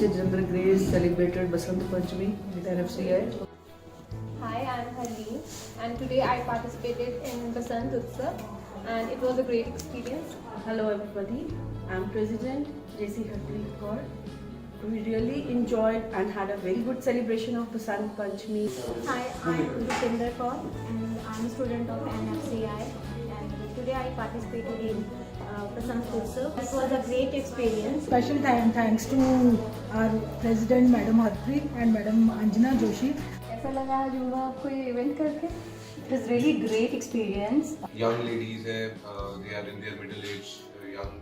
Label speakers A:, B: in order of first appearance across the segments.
A: Mr. Jindra Grace celebrated Basant with NFCI.
B: Hi, I'm Harleen and today I participated in Basant Utsav and it was a great experience.
C: Hello everybody, I'm President JCI. We really enjoyed and had a very good celebration of Basant Panchami.
D: Hi, I'm Rupinder Kaur and I'm a student of NFCI and today I participated in Basant Utsav. It was a great experience.
E: Special thanks to our President Madam Harpreet and Madam Anjana Joshi.
B: कैसा लगा आज आपको ये event करके? It was really great experience.
F: Young ladies, they are in their middle age, young.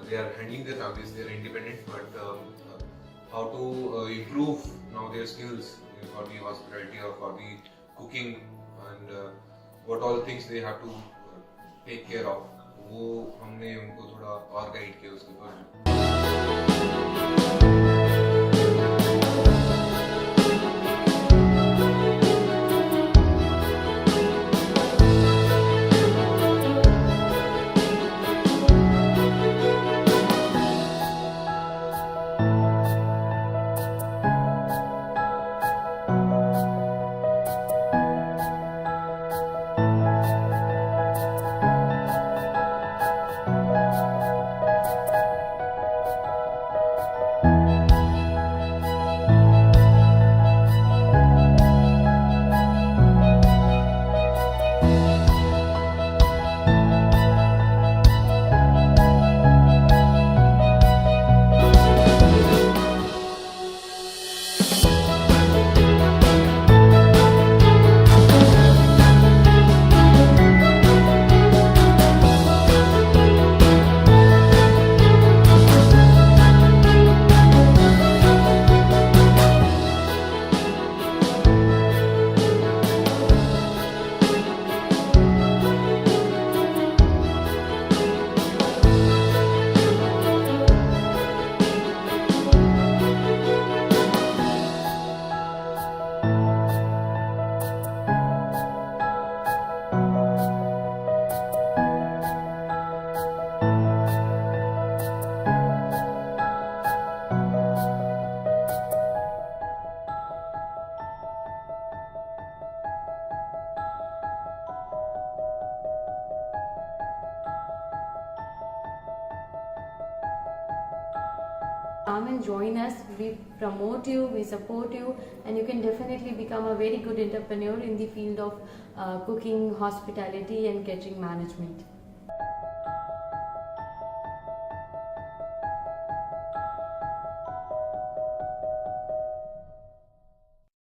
F: They are handling their families. They are independent, but how to improve now their skills for the hospitality or for the cooking and what all things they have to take care of. वो हमने उनको थोड़ा और guide किया उसके ऊपर.
G: Come and join us, we promote you, we support you, and you can definitely become a very good entrepreneur in the field of cooking, hospitality and catering management.